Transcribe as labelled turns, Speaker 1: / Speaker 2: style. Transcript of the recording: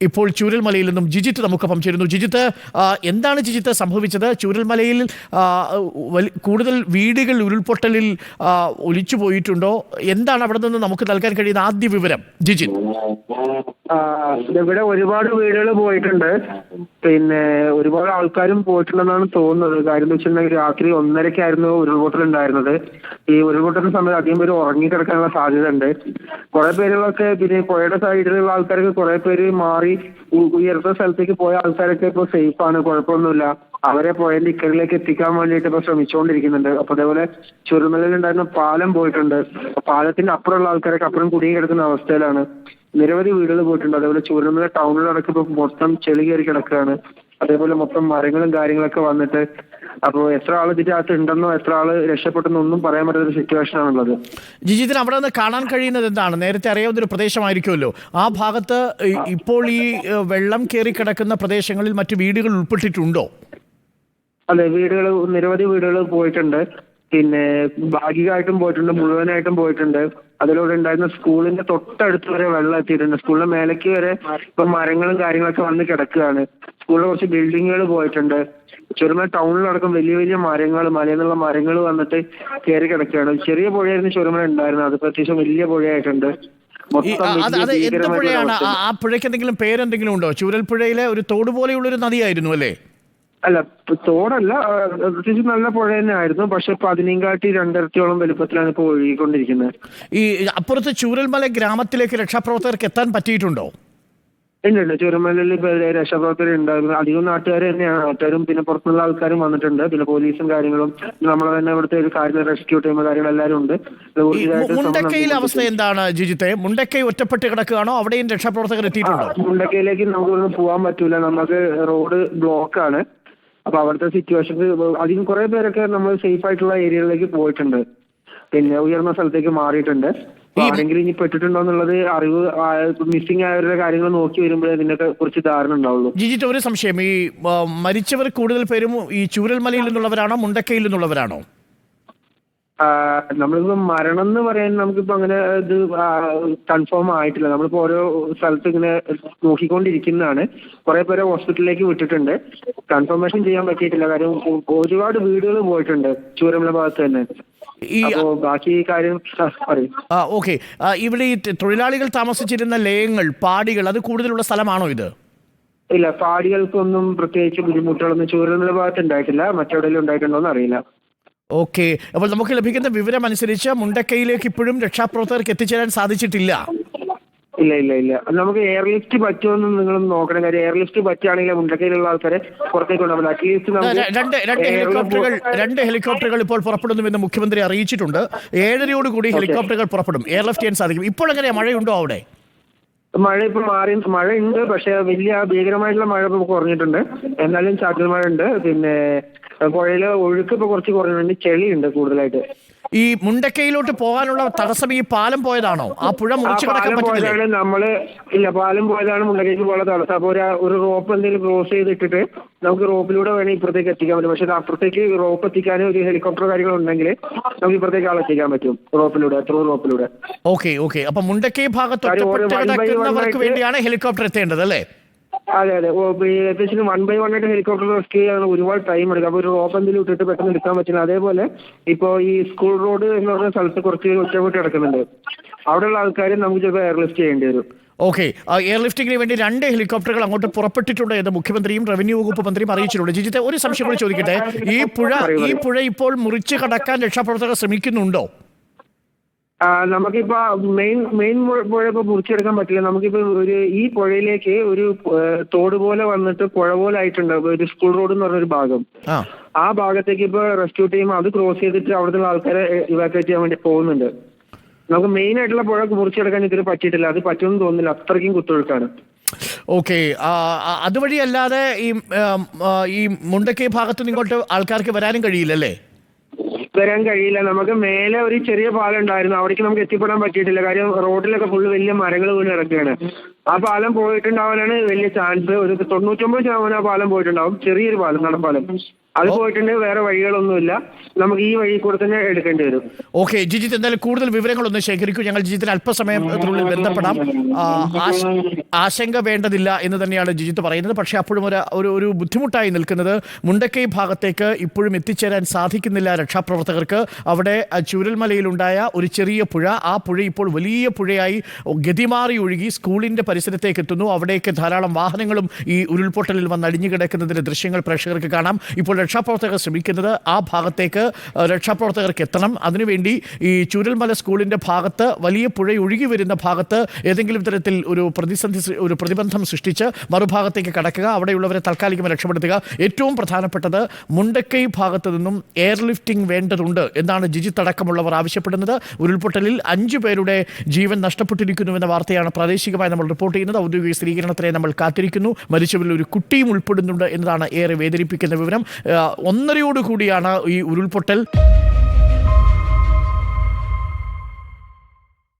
Speaker 1: ഇപ്പോൾ ചൂരൽമലയിൽ നിന്നും ജിജിത്ത് നമുക്കൊപ്പം ചേരുന്നു. ജിജിത്ത്, എന്താണ് ജിജിത്ത് സംഭവിച്ചത്? ചൂരൽമലയിൽ കൂടുതൽ വീടുകൾ ഉരുൾപൊട്ടലിൽ ഒലിച്ചു പോയിട്ടുണ്ടോ? എന്താണ് അവിടെ നിന്ന് നമുക്ക് നൽകാൻ കഴിയുന്ന ആദ്യ വിവരം, ജിജിത്ത്?
Speaker 2: ഇവിടെ ഒരുപാട് വീടുകൾ പോയിട്ടുണ്ട്, പിന്നെ ഒരുപാട് ആൾക്കാരും പോയിട്ടുണ്ടെന്നാണ് തോന്നുന്നത്. കാര്യം എന്ന് വെച്ചിട്ടുണ്ടെങ്കിൽ രാത്രി 1:30-ക്കായിരുന്നു ഉരുൾപൊട്ടൽ ഉണ്ടായിരുന്നത്. ഈ ഉരുൾപൊട്ടലിന്റെ സമയത്ത് അധികം പേര് ഉറങ്ങിക്കിടക്കാനുള്ള സാധ്യത ഉണ്ട്. കുറെ പേരുകളൊക്കെ പിന്നെ പുഴയുടെ സൈഡിലുള്ള ആൾക്കാരൊക്കെ കുറെ പേര് മാറി ഉയർന്ന സ്ഥലത്തേക്ക് പോയ ആൾക്കാരൊക്കെ ഇപ്പോൾ സേഫ് ആണ്, കുഴപ്പമൊന്നുമില്ല. അവരെ പുഴയുടെ ഇക്കരയിലേക്ക് എത്തിക്കാൻ വേണ്ടിയിട്ട് ഇപ്പോൾ ശ്രമിച്ചുകൊണ്ടിരിക്കുന്നുണ്ട്. അപ്പൊ അതേപോലെ ചുരൽമലയിൽ ഉണ്ടായിരുന്ന പാലം പോയിട്ടുണ്ട്. പാലത്തിന്റെ അപ്പുറമുള്ള ആൾക്കാരൊക്കെ അപ്പുറം കുടുങ്ങി കിടക്കുന്ന അവസ്ഥയിലാണ്. നിരവധി വീടുകൾ പോയിട്ടുണ്ട്. അതേപോലെ ചൂരൽമല ടൗണിലടക്കം ഇപ്പോൾ മൊത്തം ചെളി കയറി കിടക്കുകയാണ്. അതേപോലെ മൊത്തം മരങ്ങളും കാര്യങ്ങളൊക്കെ വന്നിട്ട് അപ്പോൾ എത്ര ആൾ ഇതിന്റെ അകത്ത് ഉണ്ടെന്നോ എത്ര ആള് രക്ഷപ്പെട്ടെന്നോ ഒന്നും പറയാൻ പറ്റാത്ത സിറ്റുവേഷൻ ആണുള്ളത്.
Speaker 1: ജിജിത്തിന് അവിടെ നിന്ന് കാണാൻ കഴിയുന്നത് എന്താണ്? നേരത്തെ അറിയാവുന്ന ഒരു പ്രദേശമായിരിക്കുമല്ലോ ആ ഭാഗത്ത്. ഇപ്പോൾ ഈ വെള്ളം കയറി കിടക്കുന്ന പ്രദേശങ്ങളിൽ മറ്റു വീടുകൾ ഉൾപ്പെട്ടിട്ടുണ്ടോ?
Speaker 2: അതെ, നിരവധി വീടുകൾ പോയിട്ടുണ്ട്. പിന്നെ ഭാഗികമായിട്ടും പോയിട്ടുണ്ട്, മുഴുവനായിട്ടും പോയിട്ടുണ്ട്. അതിലൂടെ ഉണ്ടായിരുന്ന സ്കൂളിന്റെ തൊട്ടടുത്ത് വരെ വെള്ളം എത്തിയിട്ടുണ്ട്. സ്കൂളിന്റെ മേലേക്ക് വരെ ഇപ്പൊ മരങ്ങളും കാര്യങ്ങളൊക്കെ വന്ന് കിടക്കുകയാണ്. സ്കൂളിലെ കുറച്ച് ബിൽഡിങ്ങുകൾ പോയിട്ടുണ്ട്. ചുരമല ടൗണിലടക്കം വലിയ വലിയ മരങ്ങൾ, മലയിൽ നിന്നുള്ള മരങ്ങൾ വന്നിട്ട് കയറി കിടക്കുകയാണ്. ചെറിയ പുഴയായിരുന്നു ചുരമല ഉണ്ടായിരുന്നത്, അത് പ്രത്യേകിച്ചും വലിയ പുഴയായിട്ടുണ്ട്.
Speaker 1: എന്ത് പുഴയാണ്? ആ പുഴയ്ക്ക് എന്തെങ്കിലും പേരെന്തെങ്കിലും ഉണ്ടോ? ചൂരൽപ്പുഴയിലെ ഒരു തോട് പോലെയുള്ള ഒരു നദിയായിരുന്നു അല്ലേ?
Speaker 2: അല്ല, തോടല്ല, അത്യാവശ്യം നല്ല പുഴ തന്നെ ആയിരുന്നു. പക്ഷെ ഇപ്പൊ അതിനെക്കാട്ടി 2 ഇരട്ടിയോളം വലുപ്പത്തിലാണ് ഇപ്പോൾ ഒഴുകിക്കൊണ്ടിരിക്കുന്നത്.
Speaker 1: ഈ അപ്പുറത്ത് ചൂരൽമല ഗ്രാമത്തിലേക്ക് രക്ഷാപ്രവർത്തകർക്ക് എത്താൻ പറ്റിയിട്ടുണ്ടോ?
Speaker 2: ഉണ്ട്, ചുരമലയിൽ രക്ഷാപ്രവർത്തകർ ഉണ്ടായിരുന്നു. അധികം നാട്ടുകാർ തന്നെയാണ്. നാട്ടുകാരും പിന്നെ പുറത്തുനിന്നുള്ള ആൾക്കാരും വന്നിട്ടുണ്ട്. പിന്നെ പോലീസും കാര്യങ്ങളും നമ്മളെ തന്നെ ഇവിടുത്തെ ഒരു കാര്യം റെസ്ക്യൂ ടീം കാര്യങ്ങൾ എല്ലാവരും ഉണ്ട്.
Speaker 1: മുണ്ടക്കയിലെ അവസ്ഥ എന്താണ് ജിജിത്തെ? മുണ്ടക്കൈ ഒറ്റപ്പെട്ട് കിടക്കുകയാണോ? അവിടെയും രക്ഷാപ്രവർത്തകർ എത്തിയിട്ടുണ്ടോ?
Speaker 2: മുണ്ടക്കയിലേക്ക് നമുക്ക് പോകാൻ പറ്റൂല, നമുക്ക് റോഡ് ബ്ലോക്കാണ്. അപ്പൊ അവിടുത്തെ സിറ്റുവേഷൻസ് അധികം കുറെ പേരൊക്കെ നമ്മൾ സേഫ് ആയിട്ടുള്ള ഏരിയകളിലേക്ക് പോയിട്ടുണ്ട്, പിന്നെ ഉയർന്ന സ്ഥലത്തേക്ക് മാറിയിട്ടുണ്ട്. ആരെങ്കിലും ഇനി പെട്ടിട്ടുണ്ടോ എന്നുള്ളത് അറിവ്, മിസ്സിംഗ് ആയവരുടെ കാര്യങ്ങൾ നോക്കി വരുമ്പോഴേ ഇതിനൊക്കെ കുറിച്ച് ധാരണ ഉണ്ടാവുള്ളൂ.
Speaker 1: ജിജിറ്റ്, ഒരു സംശയം, ഈ മരിച്ചവർ കൂടുതൽ പേരും ഈ ചൂരൽമലയിൽ നിന്നുള്ളവരാണോ മുണ്ടക്കയിൽ നിന്നുള്ളവരാണോ?
Speaker 2: നമ്മളിപ്പോ മരണം എന്ന് പറയാൻ നമുക്കിപ്പോ അങ്ങനെ ഇത് കൺഫേം ആയിട്ടില്ല. നമ്മളിപ്പോ ഓരോ സ്ഥലത്ത് ഇങ്ങനെ നോക്കിക്കൊണ്ടിരിക്കുന്നതാണ്. കുറെ പേരെ ഹോസ്പിറ്റലിലേക്ക് വിട്ടിട്ടുണ്ട്. കൺഫർമേഷൻ ചെയ്യാൻ പറ്റിയിട്ടില്ല, കാര്യം ഒരുപാട് വീടുകൾ പോയിട്ടുണ്ട് ചൂരമല ഭാഗത്ത് തന്നെ. അപ്പോ ബാക്കി കാര്യം പറയും.
Speaker 1: ഓക്കെ, ഇവിടെ ഈ തൊഴിലാളികൾ താമസിച്ചിരുന്ന ലയങ്ങൾ, പാടികൾ, അത് കൂടുതലുള്ള സ്ഥലമാണോ ഇത്?
Speaker 2: ഇല്ല, പാടികൾക്കൊന്നും പ്രത്യേകിച്ച് ബുദ്ധിമുട്ടുകളൊന്നും ചൂരമല ഭാഗത്ത് ഉണ്ടായിട്ടില്ല. മറ്റെവിടെയെങ്കിലും ഉണ്ടായിട്ടുണ്ടോ എന്ന് അറിയില്ല.
Speaker 1: ഓക്കെ, അപ്പോൾ നമുക്ക് ലഭിക്കുന്ന വിവരം അനുസരിച്ച് മുണ്ടക്കയിലേക്ക് ഇപ്പോഴും രക്ഷാപ്രവർത്തകർക്ക് എത്തിച്ചേരാൻ സാധിച്ചിട്ടില്ല.
Speaker 2: ഇല്ല, നമുക്ക് എയർലിഫ്റ്റ് പറ്റുമെന്ന് നിങ്ങൾ നോക്കണം. കാര്യം എയർലിഫ്റ്റ് പറ്റുകയാണെങ്കിൽ മുണ്ടക്കയിലുള്ള ആൾക്കാരെ പുറത്തേക്ക് കൊണ്ടുപോകും. അറ്റ്ലീസ്റ്റ്
Speaker 1: രണ്ട് ഹെലികോപ്റ്ററുകൾ ഇപ്പോൾ പുറപ്പെടുന്നുവെന്ന് മുഖ്യമന്ത്രി അറിയിച്ചിട്ടുണ്ട്. 7:30 ഹെലികോപ്റ്ററുകൾ പുറപ്പെടും. എയർലിഫ്റ്റ് ചെയ്യാൻ സാധിക്കും. ഇപ്പോൾ എങ്ങനെയാ, മഴയുണ്ടോ അവിടെ?
Speaker 2: മഴ ഇപ്പൊ മാറി, മഴയുണ്ട്, പക്ഷെ വലിയ ഭീകരമായിട്ടുള്ള മഴ ഇപ്പൊ കുറഞ്ഞിട്ടുണ്ട്. എന്നാലും ചാറ്റൽ മഴ ഉണ്ട്. പിന്നെ പുഴയിലെ ഒഴുക്ക് ഇപ്പൊ കുറച്ച് കുറഞ്ഞിട്ടുണ്ട്, ചെളിയുണ്ട് കൂടുതലായിട്ട്.
Speaker 1: ഈ മുണ്ടക്കയിലോട്ട് പോകാനുള്ള തടസ്സം ഈ പാലം പോയതാണോ? ആ പുഴ മുറിച്ചു കടക്കാൻ പറ്റില്ല.
Speaker 2: നമ്മള് ഇല്ല, പാലം പോയതാണ് മുണ്ടക്കയ്ക്ക് പോകാനുള്ള തടസ്സം. അപ്പൊ ഒരു റോപ്പ് എന്തെങ്കിലും ക്രോസ് ചെയ്തിട്ടിട്ട് നമുക്ക് റോപ്പിലൂടെ വേണമെങ്കിൽ ഇപ്പുറത്തേക്ക് എത്തിക്കാൻ പറ്റും. പക്ഷെ അപ്പുറത്തേക്ക് റോപ്പ് എത്തിക്കാൻ ഒരു ഹെലികോപ്റ്റർ കാര്യങ്ങൾ ഉണ്ടെങ്കിൽ നമുക്ക് ഇപ്പുറത്തേക്ക് ആളെ എത്തിക്കാൻ പറ്റും റോപ്പിലൂടെ, ത്രൂ റോപ്പിലൂടെ.
Speaker 1: ഓക്കെ, അപ്പൊ മുണ്ടക്കൈ ഭാഗത്ത് കിടക്കുന്നവർക്ക് വേണ്ടിയാണ് ഹെലികോപ്റ്റർ എത്തേണ്ടത് അല്ലേ?
Speaker 2: അതെ, എസ്പെഷ്യലി 1 by 1 ആയിട്ട് ഹെലികോപ്റ്റർ റെസ്ക്യൂ ചെയ്യാൻ ഒരുപാട് ടൈം എടുക്കും. അപ്പൊ ഒരു റോപ്പ് എന്തെങ്കിലും ഇട്ടിട്ട് പെട്ടെന്ന് എടുക്കാൻ പറ്റില്ല. അതേപോലെ ഇപ്പൊ ഈ സ്കൂൾ റോഡ് എന്ന് പറഞ്ഞ സ്ഥലത്ത് കുറച്ച് ഒറ്റപ്പെട്ട് കിടക്കുന്നുണ്ട്. അവിടെയുള്ള ആൾക്കാരെ നമുക്ക് ചിലപ്പോൾ എയർലിഫ്റ്റ് ചെയ്യേണ്ടി വരും.
Speaker 1: ഓക്കെ, എയർലിഫ്റ്റിംഗിന് വേണ്ടി 2 ഹെലികോപ്റ്ററുകൾ അങ്ങോട്ട് പുറപ്പെട്ടിട്ടുണ്ട് എന്ന് മുഖ്യമന്ത്രിയും റവന്യൂ വകുപ്പ് മന്ത്രിയും അറിയിച്ചിട്ടുണ്ട്. ജിജിത്തെ, ഒരു സംശയം കൂടി ചോദിക്കട്ടെ, ഈ പുഴ ഇപ്പോൾ മുറിച്ച് കടക്കാൻ രക്ഷാപ്രവർത്തകർ ശ്രമിക്കുന്നുണ്ടോ?
Speaker 2: നമുക്കിപ്പോ മെയിൻ പുഴ ഇപ്പൊ മുറിച്ചെടുക്കാൻ പറ്റില്ല. നമുക്കിപ്പോ ഈ പുഴയിലേക്ക് ഒരു തോട് പോലെ വന്നിട്ട് പുഴ പോലെ ആയിട്ടുണ്ട് ഒരു സ്കൂൾ റോഡ് എന്ന് പറഞ്ഞൊരു ഭാഗം. ആ ഭാഗത്തേക്ക് ഇപ്പൊ റെസ്ക്യൂ ടീം അത് ക്രോസ് ചെയ്തിട്ട് അവിടുത്തെ ആൾക്കാരെ ഇവാക്യുവേറ്റ് ചെയ്യാൻ വേണ്ടി പോകുന്നുണ്ട്. നമുക്ക് മെയിൻ ആയിട്ടുള്ള പുഴ മുറിച്ചെടുക്കാൻ ഇതുവരെ പറ്റിയിട്ടില്ല. അത് പറ്റുമെന്ന് തോന്നുന്നില്ല, അത്രയ്ക്കും കുത്തൊഴുക്കാണ്.
Speaker 1: ഓക്കെ, അതുവഴി അല്ലാതെ ഈ മുണ്ടക്കൈ ഭാഗത്ത് ഇങ്ങോട്ട് ആൾക്കാർക്ക് വരാനും കഴിയില്ലല്ലേ?
Speaker 2: വരാൻ കഴിയില്ല. നമുക്ക് മേലെ ഒരു ചെറിയ പാലം ഉണ്ടായിരുന്നു, അവിടേക്ക് നമുക്ക് എത്തിപ്പെടാൻ പറ്റിയിട്ടില്ല. കാര്യം റോഡിലൊക്കെ ഫുള്ള് വലിയ മരങ്ങൾ വീണ് കിടക്കുകയാണ്. ആ പാലം പോയിട്ടുണ്ടാവാനാണ് വലിയ ചാൻസ്. ഒരു 99% ആ പാലം പോയിട്ടുണ്ടാവും. ചെറിയൊരു പാലം, നടപ്പാലം, അത് പോയിട്ടുണ്ട്. വേറെ വഴികളൊന്നുമില്ല. നമുക്ക് ഈ വഴി കൂടെ തന്നെ എടുക്കേണ്ടി വരും.
Speaker 1: ഓക്കെ ജിജിത്ത്, എന്തായാലും കൂടുതൽ വിവരങ്ങളൊന്ന് ശേഖരിക്കും. ഞങ്ങൾ ജിജിത്തിന് അല്പസമയത്തിനുള്ളിൽ ബന്ധപ്പെടാം. ആശങ്ക വേണ്ടതില്ല എന്ന് തന്നെയാണ് ജിജിത്ത് പറയുന്നത്. പക്ഷേ അപ്പോഴും ഒരു ബുദ്ധിമുട്ടായി നിൽക്കുന്നത് മുണ്ടക്കൈ ഭാഗത്തേക്ക് ഇപ്പോഴും എത്തിച്ചേരാൻ സാധിക്കുന്നില്ല രക്ഷാപ്രവർത്തകർക്ക്. അവിടെ ചൂരൽമലയിലുണ്ടായ ഒരു ചെറിയ പുഴ, ആ പുഴ ഇപ്പോൾ വലിയ പുഴയായി ഗതിമാറി ഒഴുകി സ്കൂളിൻ്റെ പരിസരത്തേക്ക് എത്തുന്നു. അവിടേക്ക് ധാരാളം വാഹനങ്ങളും ഈ ഉരുൾപൊട്ടലിൽ വന്ന് അടിഞ്ഞു കിടക്കുന്നതിൻ്റെ ദൃശ്യങ്ങൾ പ്രേക്ഷകർക്ക് കാണാം. ഇപ്പോൾ രക്ഷാപ്രവർത്തകർ ശ്രമിക്കുന്നത് ആ ഭാഗത്തേക്ക് രക്ഷാപ്രവർത്തകർക്ക് എത്തണം. അതിനുവേണ്ടി ഈ ചൂരൽമല സ്കൂളിൻ്റെ ഭാഗത്ത് വലിയ പുഴ ഒഴുകി വരുന്ന ഭാഗത്ത് ഏതെങ്കിലും തരത്തിൽ ഒരു പ്രതിബന്ധം സൃഷ്ടിച്ച് മറുഭാഗത്തേക്ക് കടക്കുക, അവിടെയുള്ളവരെ താൽക്കാലികമായി രക്ഷപ്പെടുത്തുക. ഏറ്റവും പ്രധാനപ്പെട്ടത് മുണ്ടക്കൈ ഭാഗത്ത് നിന്നും എയർലിഫ്റ്റിംഗ് വേണ്ടതുണ്ട് എന്നാണ് ജിജിത്ത് അടക്കമുള്ളവർ ആവശ്യപ്പെടുന്നത്. ഉരുൾപൊട്ടലിൽ 5 പേരുടെ ജീവൻ നഷ്ടപ്പെട്ടിരിക്കുന്നുവെന്ന വാർത്തയാണ് പ്രാദേശികമായി നമ്മൾ റിപ്പോർട്ട് ചെയ്യുന്നത്. ഔദ്യോഗിക സ്ഥിരീകരണത്തിനായി നമ്മൾ കാത്തിരിക്കുന്നു. മരിച്ചവരിൽ ഒരു കുട്ടിയും ഉൾപ്പെടുന്നുണ്ട് എന്നതാണ് ഏറെ വേദനിപ്പിക്കുന്ന വിവരം. 1:30 കൂടിയാണ് ഈ ഉരുൾപൊട്ടൽ.